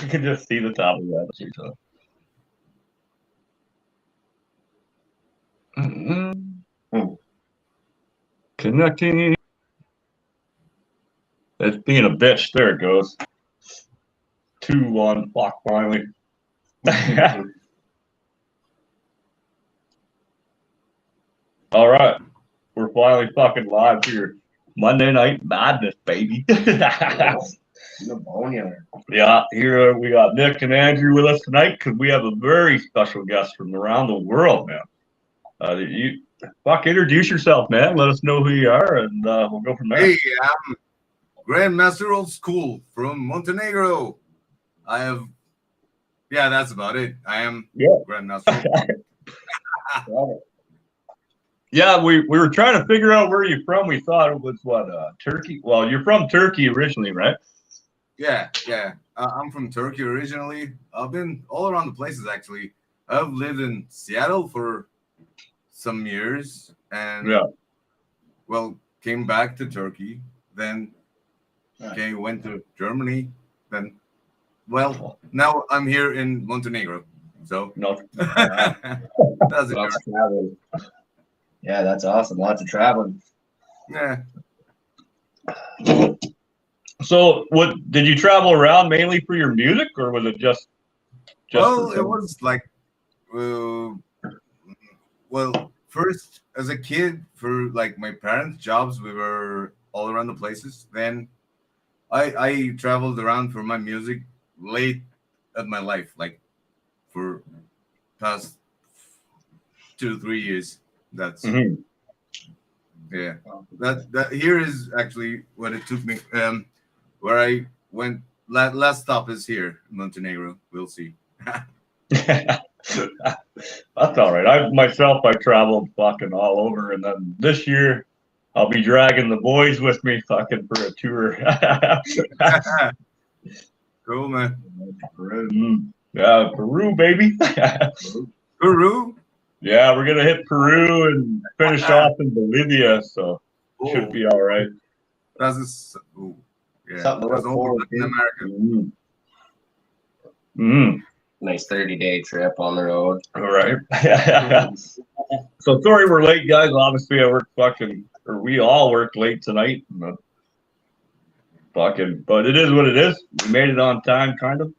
You can just see the top of that. So. Connecting. It's being a bitch. There it goes. 2-1. Fuck, finally. All right. We're finally fucking live here. Monday Night Madness, baby. The Boneyard. Yeah, here we got Nick and Andrew with us tonight because we have a very special guest from around the world, man. You introduce yourself, man. Let us know who you are, and we'll go from there. Hey, I'm Grandmaster Old School from Montenegro. That's about it. I am Grandmaster. Yeah, we were trying to figure out where you're from. We thought it was Turkey. Well, you're from Turkey originally, right? Yeah. I'm from Turkey originally. I've been all around the places, actually. I've lived in Seattle for some years and, came back to Turkey. Then went to Germany. Then, now I'm here in Montenegro. So, that's it. Yeah, that's awesome. Lots of traveling. Yeah. So, what did you travel around mainly for your music, or was it just? It was like, first as a kid for like my parents' jobs, we were all around the places. Then, I traveled around for my music late at my life, like for past 2-3 years. That's that here is actually what it took me. Where I went last stop is here, Montenegro. We'll see. That's all right. I traveled fucking all over, and then this year I'll be dragging the boys with me fucking for a tour. Cool, man. Peru. Yeah, Peru, baby. Peru? Yeah, we're gonna hit Peru and finish off in Bolivia, so should be all right. That's all Latin America. Nice 30-day trip on the road. All right. So sorry we're late, guys. Obviously, we all worked late tonight. But it is what it is. We made it on time, kind of.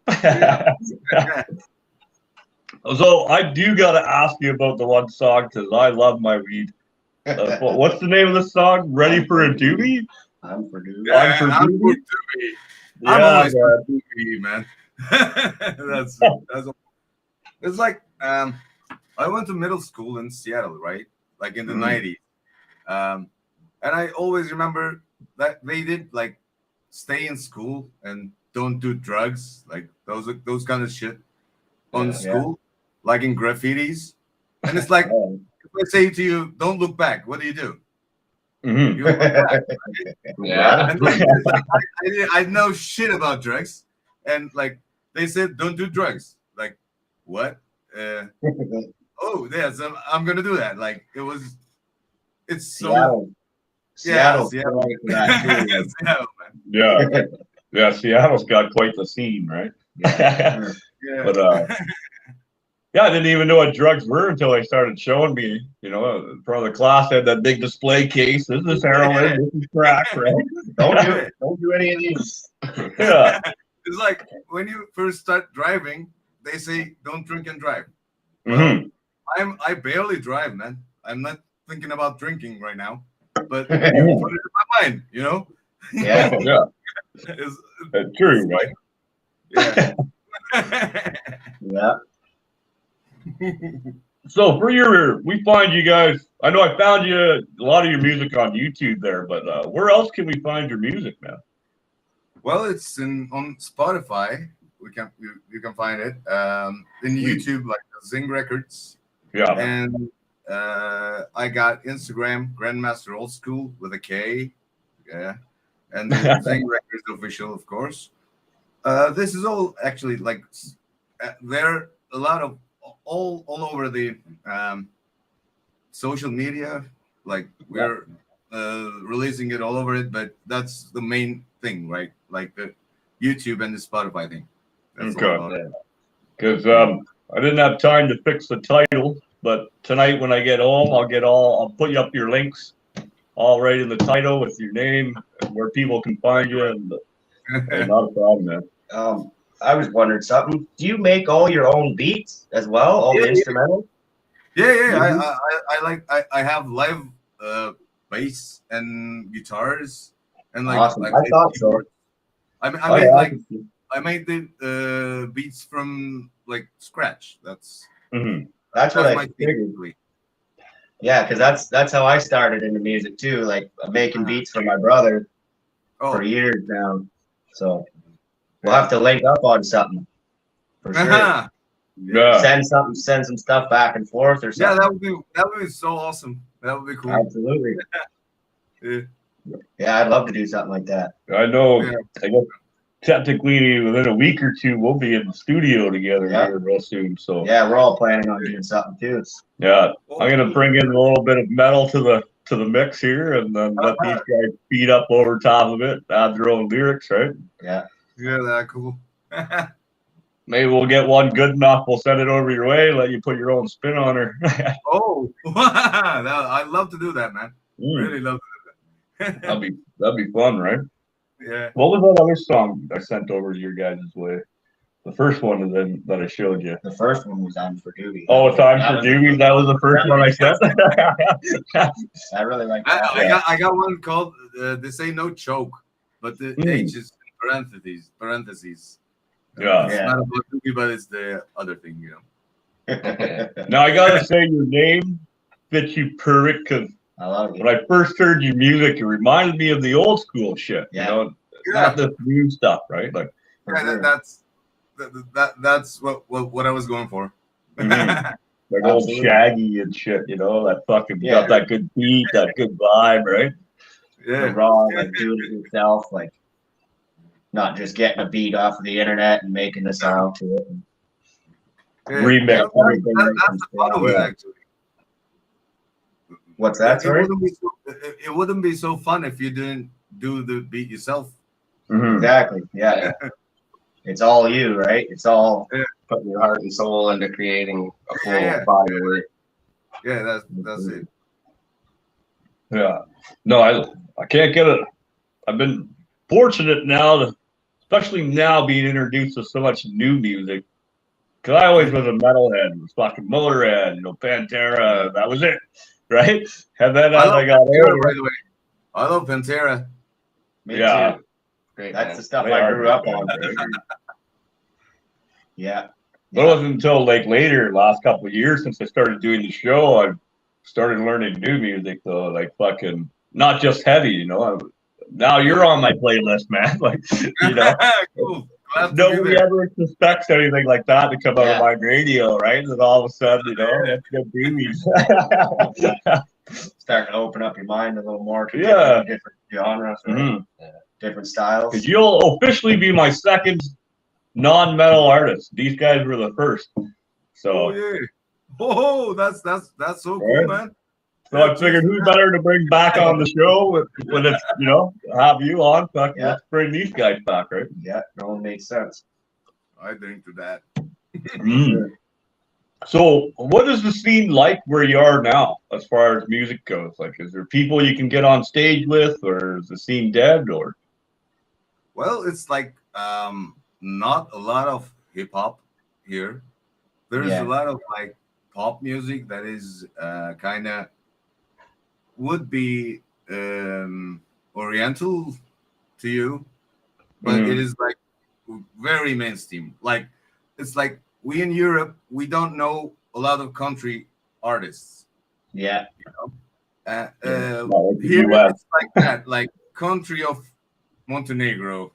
So I do gotta ask you about the one song because I love my weed. What's the name of the song? Ready for a doobie? I'm for doobie. Yeah, I'm for doobie. I'm always for doobie, man. that's it's like I went to middle school in Seattle, right? Like in the 90s. And I always remember that they did like stay in school and don't do drugs, like those kind of shit on school, like in graffitis. And it's like if I say to you, don't look back, what do? You look back, right? Yeah. And like, I know shit about drugs, and like they said, don't do drugs. Like, what? Oh, yeah, so I'm gonna do that. Like, it's so Seattle. Seattle, man. Yeah, Seattle's got quite the scene, right? Yeah. But I didn't even know what drugs were until they started showing me. In front of the class had that big display case. This is heroin. This is crack, right? Don't do any of these. Yeah. It's like when you first start driving, they say don't drink and drive. Mm-hmm. Well, I barely drive, man. I'm not thinking about drinking right now, but you put it in my mind, Yeah. It's true, right? Yeah. Yeah. So we find you guys. I know I found you a lot of your music on YouTube there, but where else can we find your music, man? Well, it's on Spotify. You can find it in YouTube, like Zing Records. Yeah. And I got Instagram, Grandmaster Old School with a K. Yeah. And then Zing Records official, of course. This is all actually like there are a lot of all over the social media. Like we're releasing it all over it, but that's the main thing, right? Like the YouTube and the Spotify thing. That's all Okay. about it. Because I didn't have time to fix the title, but tonight when I get home, I'll put you up your links, all right in the title with your name and where people can find you, and not a problem, man. I was wondering something. Do you make all your own beats as well? All the instrumental? Yeah. I have live bass and guitars and like Awesome. I thought so. I made the beats from like scratch. That's That's what I my figured. thing. Yeah, because that's how I started into music too. Like making beats for my brother for years now. So we'll have to link up on something for sure. Yeah. Send some stuff back and forth or something. Yeah, that would be so awesome. That would be cool. Absolutely. Yeah, I'd love to do something like that. I know. Yeah. I guess technically within a week or two we'll be in the studio together here real soon. So yeah, we're all planning on doing something too. Yeah, I'm gonna bring in a little bit of metal to the mix here, and then let these guys beat up over top of it, add their own lyrics, right? Yeah. Yeah, that's cool. Maybe we'll get one good enough. We'll send it over your way. Let you put your own spin on her. I'd love to do that, man. Really love to do that. that'd be fun, right? Yeah. What was that other song I sent over to your guys' way? The first one that I showed you. The first one was on for Doobie. Oh, it's on for Doobie. That was the first one I sent. I really like that. I got one called "This Ain't No Choke," but the H is parentheses. Yeah. It's not about Doobie, but it's the other thing, you know. Now I gotta say, your name fits you perfect because when I first heard your music, it reminded me of the old school shit. You know, not this new stuff, right? Like, that's what I was going for. Like old Shaggy and shit, you know, that fucking got that good beat, that good vibe, right? The raw, like doing it yourself, like not just getting a beat off of the internet and making a song to it. Remix everything. That's the fun of it, actually. What's that? Sorry? It wouldn't be so fun if you didn't do the beat yourself. Exactly. Yeah. It's all you, right? It's all putting your heart and soul into creating a full body of work. Yeah, that's it. Yeah. No, I can't get it. I've been fortunate now especially now being introduced to so much new music. Because I always was a metalhead, was fucking Motorhead, you know, Pantera, that was it, right? And then as I got older, by the way, I love Pantera. Me too. Great. That's the stuff I grew up on. Yeah. But it wasn't until like later, last couple of years since I started doing the show, I started learning new music though, like fucking not just heavy, you know. Now you're on my playlist, man. Like, you know, cool. Nobody ever suspects anything like that to come out of my radio, right? And all of a sudden, you know, let's go Doomies. Start to open up your mind a little more to different genres, right? Different styles. Because you'll officially be my second non-metal artist. These guys were the first. So that's so cool, man. So I figured who better to bring back on the show when it's, you know, have you on. Let's bring these guys back, right? Yeah, no, it makes sense. I think to that. So what is the scene like where you are now as far as music goes? Like, is there people you can get on stage with, or is the scene dead, or? Well, it's like not a lot of hip hop here. There's a lot of like pop music that is kind of would be oriental to you, but it is like very mainstream. Like it's like we in Europe, we don't know a lot of country artists. Yeah. You know? Here it's like that, like country of Montenegro,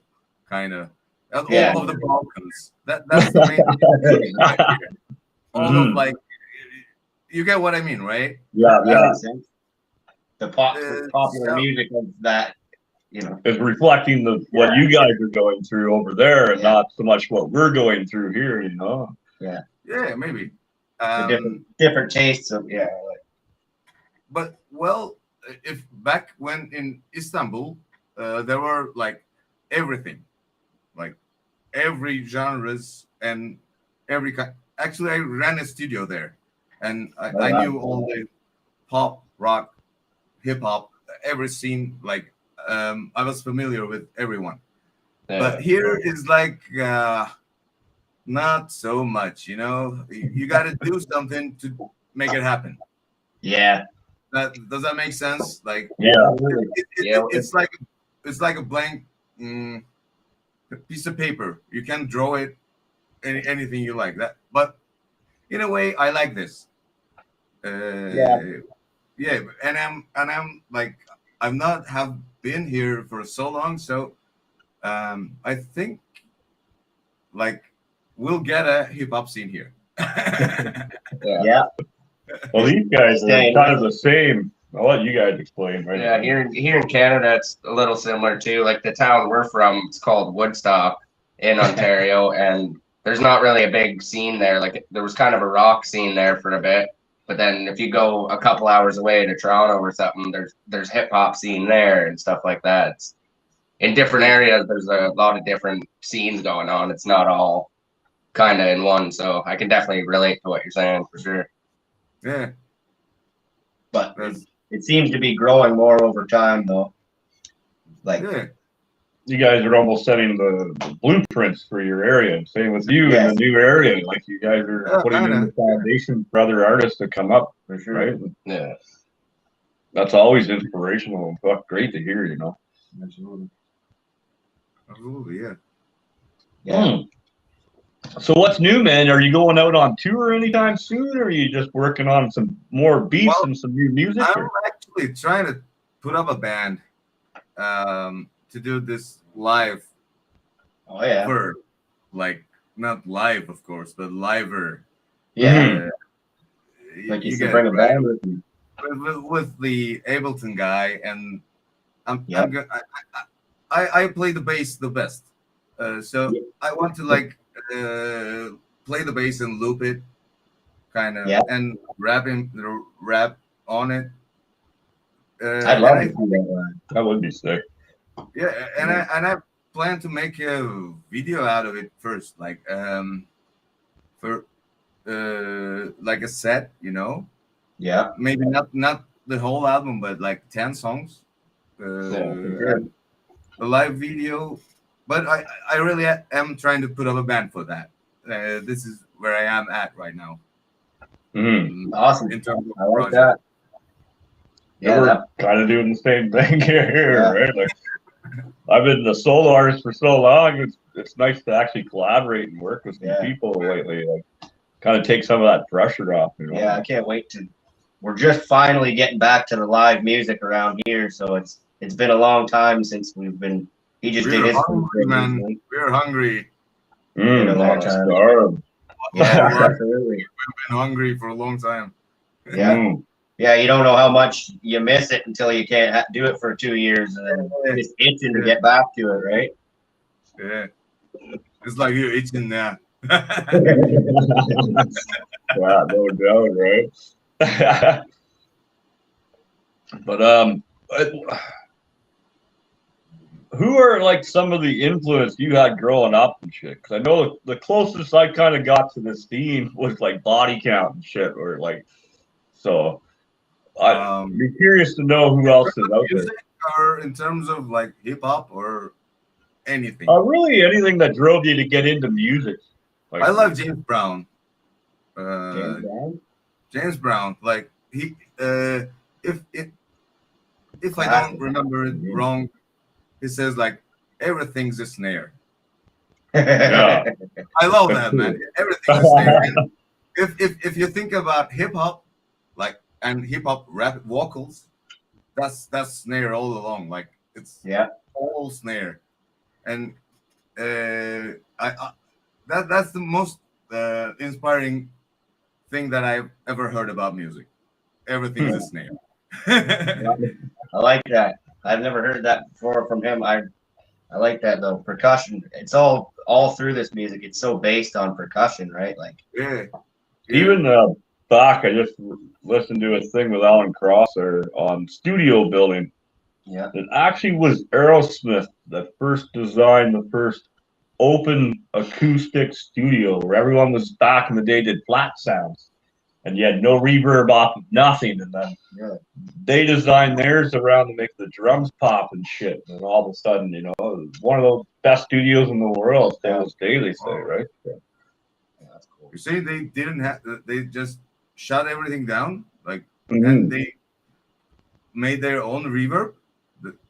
kind of. All of the Balkans. That's the main thing. All of like, you get what I mean, right? Yeah. The popular music of that, you know, is reflecting what you guys are going through over there, and not so much what we're going through here, you know. Yeah, maybe. Different tastes of But well, if back when in Istanbul, there were like everything, like every genres and every kind. Actually, I ran a studio there, and I knew all the pop, rock, hip hop, every scene. Like I was familiar with everyone. But here is like not so much. You know, you got to do something to make it happen. Yeah. Does that make sense? Like Yeah. it's like a blank piece of paper. You can draw it anything you like that. But in a way, I like this. Yeah, and I'm like I've not have been here for so long, so I think like we'll get a hip hop scene here. Yeah. Well, these guys are kind of the same. I'll let you guys explain. Right? Yeah, here in Canada, it's a little similar too. Like the town we're from, it's called Woodstock in Ontario, and there's not really a big scene there. Like there was kind of a rock scene there for a bit, but then if you go a couple hours away to Toronto or something, there's hip hop scene there and stuff like that. It's, in different areas, there's a lot of different scenes going on. It's not all kind of in one. So I can definitely relate to what you're saying for sure. Yeah, but it seems to be growing more over time, though. Like, you guys are almost setting the blueprints for your area. Same with you in the new area. Like you guys are putting in the foundation for other artists to come up, for sure. Right? Yeah, that's always inspirational and great to hear. You know. Absolutely, yeah. Yeah. So what's new, man? Are you going out on tour anytime soon, or are you just working on some more beats and some new music? I'm actually trying to put up a band to do this live. Oh yeah. For like not live, of course, but liver. Yeah. Like you can bring a band with you. With the Ableton guy, and I play the bass the best. So I want to like play the bass and loop it, kind of, and rap on it. I love it. That would be sick. Yeah, and I plan to make a video out of it first, like for like a set, you know. Yeah. Maybe not the whole album, but like 10 songs. A live video. But I really am trying to put up a band for that. This is where I am at right now. Awesome. In terms of I like that. Yeah, we're kind of doing the same thing here, right? Like, I've been the solo artist for so long. It's nice to actually collaborate and work with some people lately. Like, kind of take some of that pressure off. You know? Yeah, I can't wait to. We're just finally getting back to the live music around here, so it's been a long time since we've been. He just did his hungry, man. We're hungry. Been a long time. Yeah, absolutely. We've been hungry for a long time. Yeah. Yeah, you don't know how much you miss it until you can't do it for 2 years, and then it's itching to get back to it, right? Yeah. It's like you're itching now. Yeah, no doubt, right? But who are like some of the influence you had growing up and shit? Because I know the closest I kind of got to this theme was like Body Count and shit, or like so. I'd be curious to know who else is out there. Or in terms of like hip hop or anything. Really, anything that drove you to get into music. Like, I love James Brown. James Brown, like he, if I don't remember it wrong, he says like everything's a snare. Yeah. I love that, man. Everything's a snare. And if you think about hip hop, like and hip hop rap vocals, that's snare all along. Like it's all snare, and that's the most inspiring thing that I've ever heard about music. Everything's a snare. I like that. I've never heard that before from him. I like that though. Percussion. It's all through this music. It's so based on percussion, right? Like even back, I just listened to a thing with Alan Crosser on studio building. Yeah. It actually was Aerosmith that first designed the first open acoustic studio where everyone was back in the day did flat sounds, and you had no reverb off of nothing. And then they designed theirs around to make the drums pop and shit. And all of a sudden, you know, it was one of the best studios in the world. Still this day, they say, right? Yeah. That's cool. You say they didn't have, they just shut everything down, like, Mm-hmm. and they made their own reverb.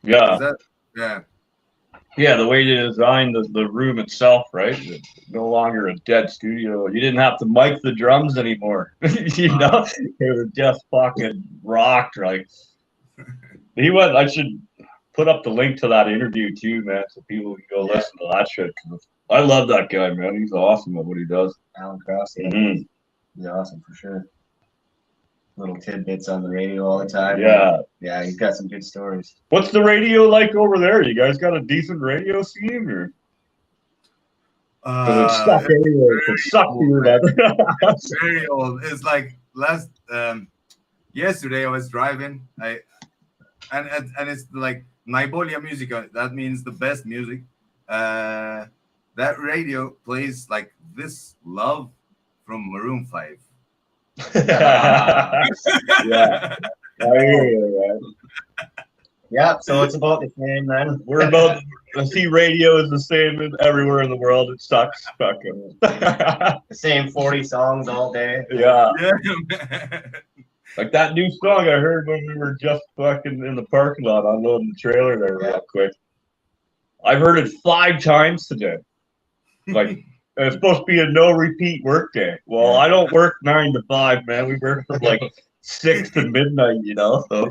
Yeah. Is that, yeah. Yeah, the way they designed the room itself, right? It's no longer a dead studio. You didn't have to mic the drums anymore. You know, they were just fucking rocked. Like he went. I should put up the link to that interview too, man, so people can go listen to that shit. 'Cause I love that guy, man. He's awesome at what he does. Alan Cross, yeah. Mm-hmm. He's awesome for sure. Little tidbits on the radio all the time. Yeah. Yeah, he's got some good stories. What's the radio like over there? You guys got a decent radio scene, or? Because it's stuck everywhere. It's sucked old, here, It's very old. It's like yesterday I was driving. And it's like Najbolja Muzika. That means the best music. That radio plays like this love from Maroon 5. Yeah. I hear you, man. Yeah, so it's about the same then. We're about the C radio is the same everywhere in the world. It sucks. Fucking. The same 40 songs all day. Yeah. Yeah. Like that new song I heard when we were just fucking in the parking lot unloading the trailer there real quick. I've heard it 5 times today. Like, it's supposed to be a no repeat work day. Well, I don't work 9 to 5, man. We work from like 6 to midnight, you know. So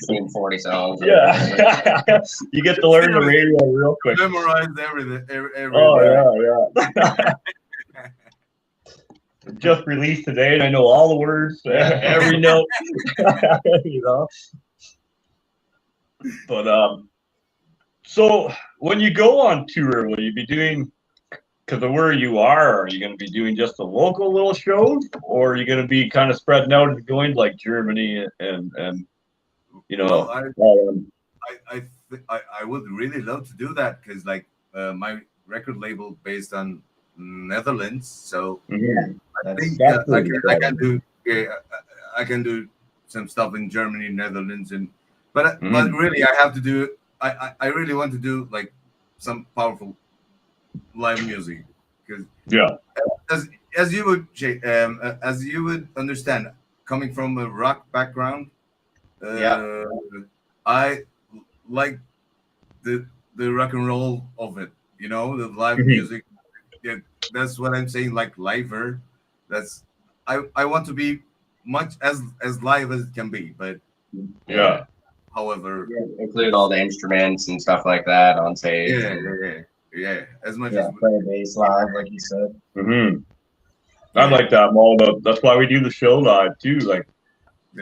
Same 40 songs. yeah, you get to learn the radio real quick. Memorized everything. Oh yeah. Just released today, and I know all the words, every note. You know. But so when you go on tour, will you be doing? Because of where you are you going to be doing just the local little shows, or are you going to be kind of spreading out and going to like Germany and you know? Well, I would really love to do that because like my record label based on Netherlands, so I think I can do some stuff in Germany, Netherlands, but really I have to do. I really want to do like some powerful live music because as you would understand, coming from a rock background, I like the rock and roll of it, you know, the live music. Yeah, that's what I'm saying, like liver. That's I want to be much as live as it can be, but however, include all the instruments and stuff like that on stage. Yeah, as much as play bass live, like you said. I like that. I'm all about. That's why we do the show live too. Like,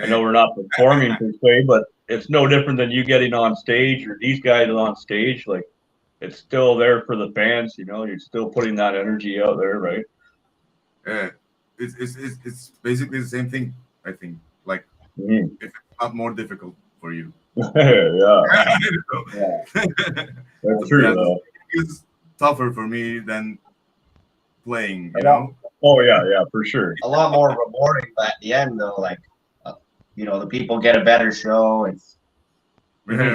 I know we're not performing per se, but it's no different than you getting on stage or these guys on stage. Like, it's still there for the fans. You know, you're still putting that energy out there, right? Yeah, it's basically the same thing. I think, like, if it's not more difficult for you. Yeah, that's true. Though. It's tougher for me than playing, you know? Oh yeah, for sure. A lot more rewarding at the end, though. Like, you know, the people get a better show. It's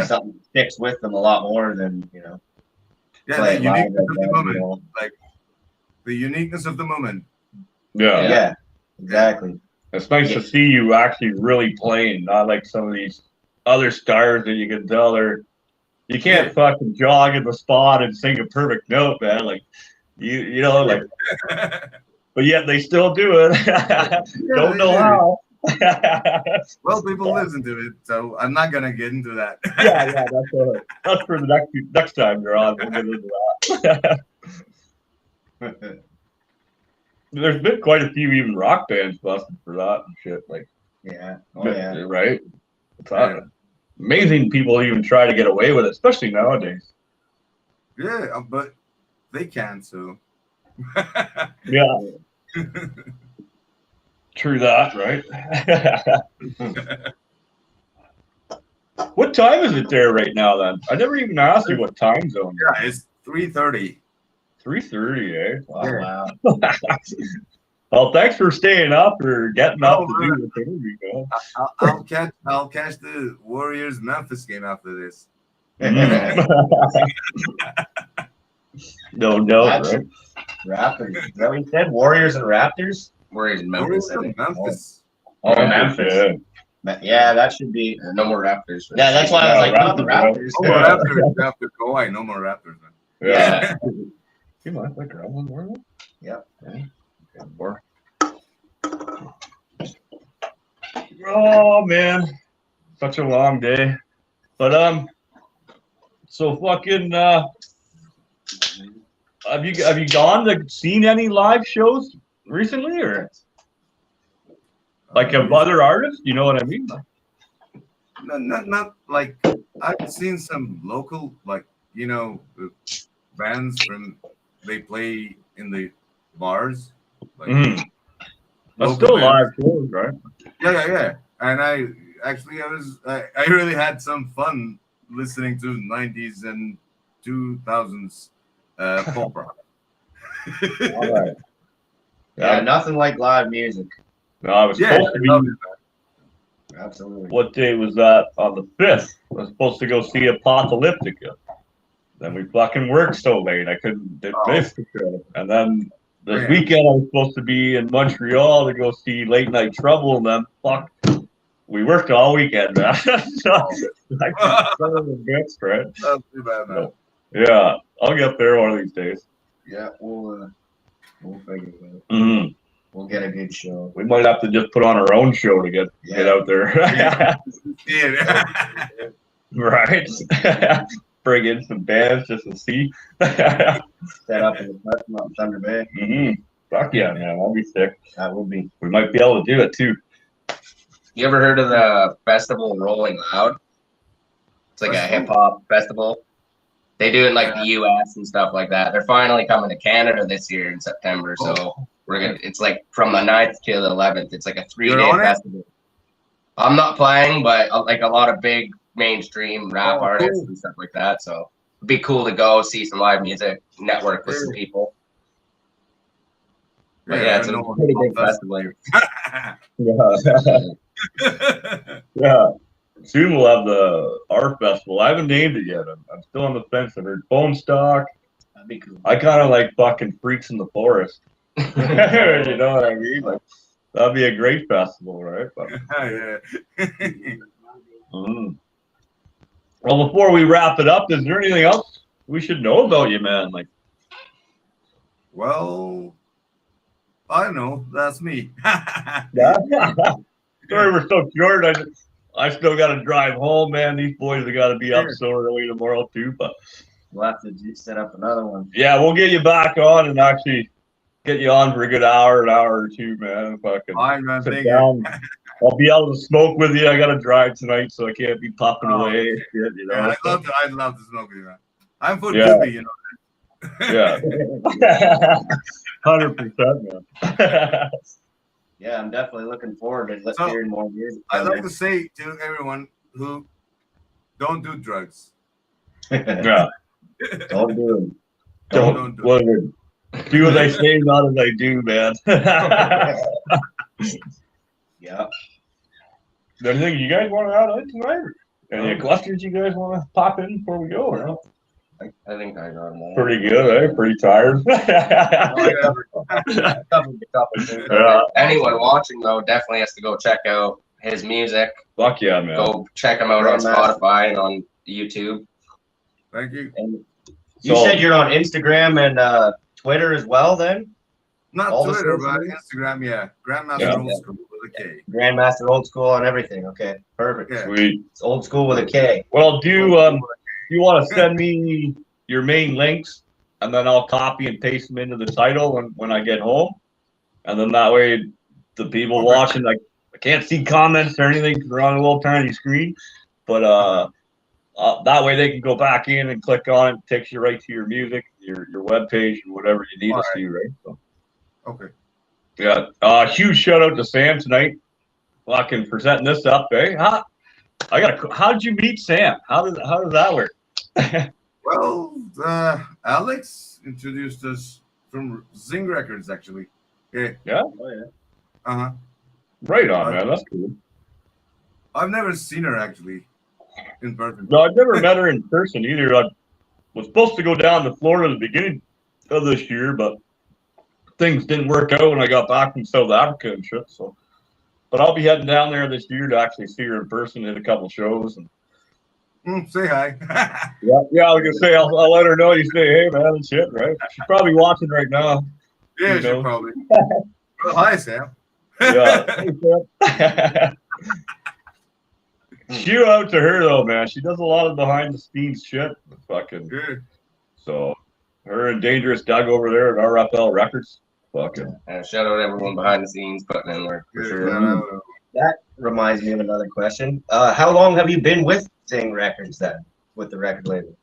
something sticks with them a lot more than, you know. Yeah, the uniqueness of the moment. You know? Like the uniqueness of the moment. Yeah, exactly. It's nice to see you actually really playing, not like some of these other stars that you can tell you can't fucking jog in the spot and sing a perfect note, man. Like you know, like, but yet they still do it. Don't know how. Well, people listen to it, so I'm not gonna get into that. That's for the next time you're on. We'll get into that. There's been quite a few even rock bands busted for that and shit. Like, right? It's amazing people even try to get away with it, especially nowadays. Yeah, but they can, so. Yeah. True that, right? What time is it there right now then? I never even asked you what time zone. Yeah, it's 3:30. 3:30, eh? Wow. Well, thanks for staying up or getting up to do the interview, man. I'll catch the Warriors Memphis game after this. No doubt, right? Raptors. Is that what you said? Warriors and Raptors? Warriors in Warriors Memphis. I think. Memphis. Oh, Memphis. Yeah, that should be. No more Raptors. Yeah, that's why I was like, not the Raptors. No more Raptors after Kawhi. No more Raptors, man. Yeah. You mind if I grab one more? Yep. Okay, more. Oh man, such a long day. But so fucking have you gone to seen any live shows recently or like of other artists? You know what I mean? No, not like I've seen some local like bands from they play in the bars. Like, That's still live shows, right? Yeah. And I really had some fun listening to 90s and 2000s pop rock. All right. Yeah, nothing like live music. No, I was supposed to be. Absolutely. What day was that? On the 5th. I was supposed to go see Apocalyptica. Then we fucking worked so late I couldn't miss the show. And then this weekend I was supposed to be in Montreal to go see Late Night Trouble, and then we worked all weekend, man. So I couldn't bits, right? That's too bad, man. Yeah, I'll get there one of these days. Yeah, we'll figure it out. Mm-hmm. We'll get a good show. We might have to just put on our own show to get out there. Right? Bring in some bands just to see. Set up in the parking lot in Thunder Bay. Mm-hmm. Fuck yeah, man. I'll be sick. That will be. We might be able to do it too. You ever heard of the festival Rolling Loud? It's like a hip hop festival. They do it in like the US and stuff like that. They're finally coming to Canada this year in September. So it's like from the 9th to the 11th. It's like a 3-day festival. I'm not playing, but like a lot of big mainstream rap artists and stuff like that. So it'd be cool to go see some live music, network with some people. But it's a pretty big festival. Yeah. Soon we'll have the art festival. I haven't named it yet. I'm still on the fence. I've heard Bone Stock. That'd be cool. I kind of like fucking Freaks in the Forest. You know what I mean? Like that'd be a great festival, right? But, Well, before we wrap it up, is there anything else we should know about you, man? Like, well, I don't know. That's me. Sorry, we're so short. I still got to drive home, man. These boys have got to be up so early tomorrow too. But we'll have to set up another one. Yeah, we'll get you back on and actually get you on for a good hour, an hour or two, man. If I can sit down. I'll be able to smoke with you. I got to drive tonight, so I can't be popping away. Shit, you know? Yeah, I'd love to smoke with you, man. I'm for Doobie, you know. Yeah. 100%, man. Yeah, I'm definitely looking forward to hearing more music. I'd like to say to everyone who don't do drugs. Yeah. Don't do them. Don't do it. Do what they say, not as they do, man. Yeah. Anything you guys want to add on tonight? Any questions you guys want to pop in before we go? Or no? I think I got them all. Pretty good, eh? Pretty tired. Anyone watching, though, definitely has to go check out his music. Fuck yeah, man. Go check him out on Spotify and on YouTube. Thank you. And you said you're on Instagram and Twitter as well, then? Not Twitter, but Instagram, yeah. Grandmaster Old School with a K. Grandmaster Old School on everything. Okay, perfect. Yeah. Sweet. It's Old School with a K. Well, you want to send me your main links, and then I'll copy and paste them into the title when I get home, and then that way the people watching, like, I can't see comments or anything because they're on a little tiny screen, but that way they can go back in and click on it. It takes you right to your music, your webpage, and whatever you need to see, right? So. Okay. Yeah. Huge shout out to Sam tonight, fucking for setting this up, eh? How did you meet Sam? How does that work? Well, Alex introduced us from Zing Records, actually. Yeah. Yeah. Oh yeah. Uh-huh. Right on, man. That's cool. I've never seen her actually in person. No, I've never met her in person either. I was supposed to go down to Florida at the beginning of this year, but things didn't work out when I got back from South Africa and shit. So, but I'll be heading down there this year to actually see her in person, hit a couple shows. And Say hi. yeah, I was gonna say I'll let her know you say hey man and shit, right? She's probably watching right now. Yeah, You she know? probably. Well, hi, Sam. Yeah. Hey, Sam. Shoot out to her though, man. She does a lot of behind the scenes shit. Fucking. Good. So, her and Dangerous Doug over there at RFL Records. Fucking. And shout out everyone behind the scenes putting in work for Good. sure. That reminds me of another question. How long have you been with Zing Records then, with the record label?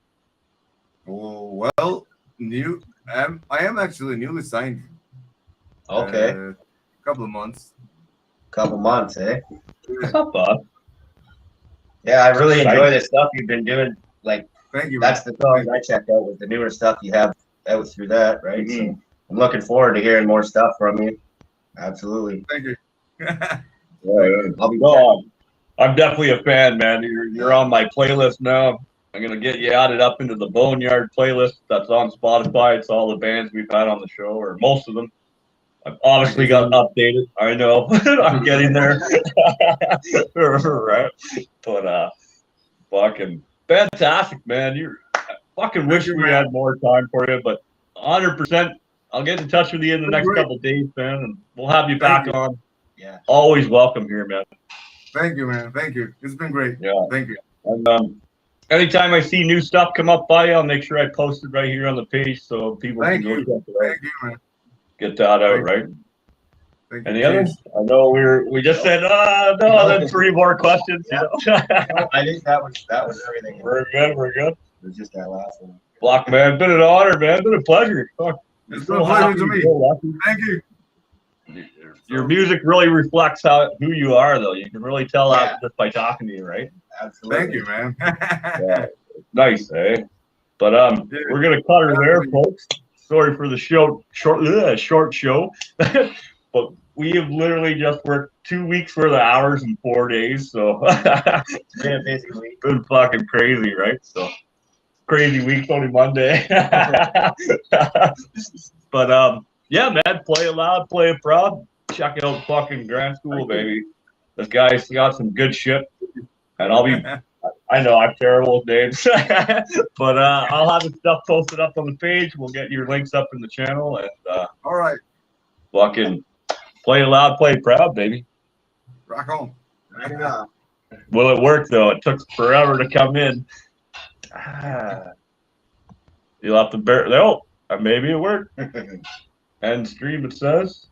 Oh, well, I am actually newly signed. Okay, A couple of months. couple months, eh? What's up, bud? Yeah, I really enjoy the stuff you've been doing. Like, Thank you. that's the songs I checked out with the newer stuff you have out through that, right? Mhm. So I'm looking forward to hearing more stuff from you. Absolutely. Thank you. I'll be No, I'm definitely a fan, man. You're on my playlist now. I'm gonna get you added up into the Boneyard playlist that's on Spotify. It's all the bands we've had on the show, or most of them. I've obviously got updated. I know. I'm getting there. Right. But fucking fantastic, man. I fucking wish we had more time for you, but 100%. I'll get in touch with you in the next couple of days, man, and we'll have you back on. Yeah. Always welcome here, man. Thank you, man. Thank you. It's been great. Yeah. Thank you. And anytime I see new stuff come up by you, I'll make sure I post it right here on the page so people can go check it out. Thank you, man. Get that out, right? Thank you. Any others? I know we just said no, then 3 more questions. Yeah. You know? I think that was everything. We're good. It was just that last one. Block, man, been an honor, man. Been a pleasure. Fuck. It's So been a pleasure happy to me. so lucky. Thank you. Your music really reflects who you are, though. You can really tell that just by talking to you, right? Absolutely. Thank you, man. Yeah. Nice, eh? But we're gonna cut her there, folks. Sorry for the short show, but we have literally just worked 2 weeks worth of hours in 4 days, so It's been a busy week. been fucking crazy, right? So crazy week, only Monday. But yeah, man, play it loud, play it proud. Check out fucking Grand School, baby. This guy's got some good shit, and I know I'm terrible with names, but I'll have the stuff posted up on the page. We'll get your links up in the channel, and All right. fucking play it loud, play it proud, baby. Rock on. Right enough. Will it work though? It took forever to come in. You'll have to bear. No, maybe it worked. End stream, it says.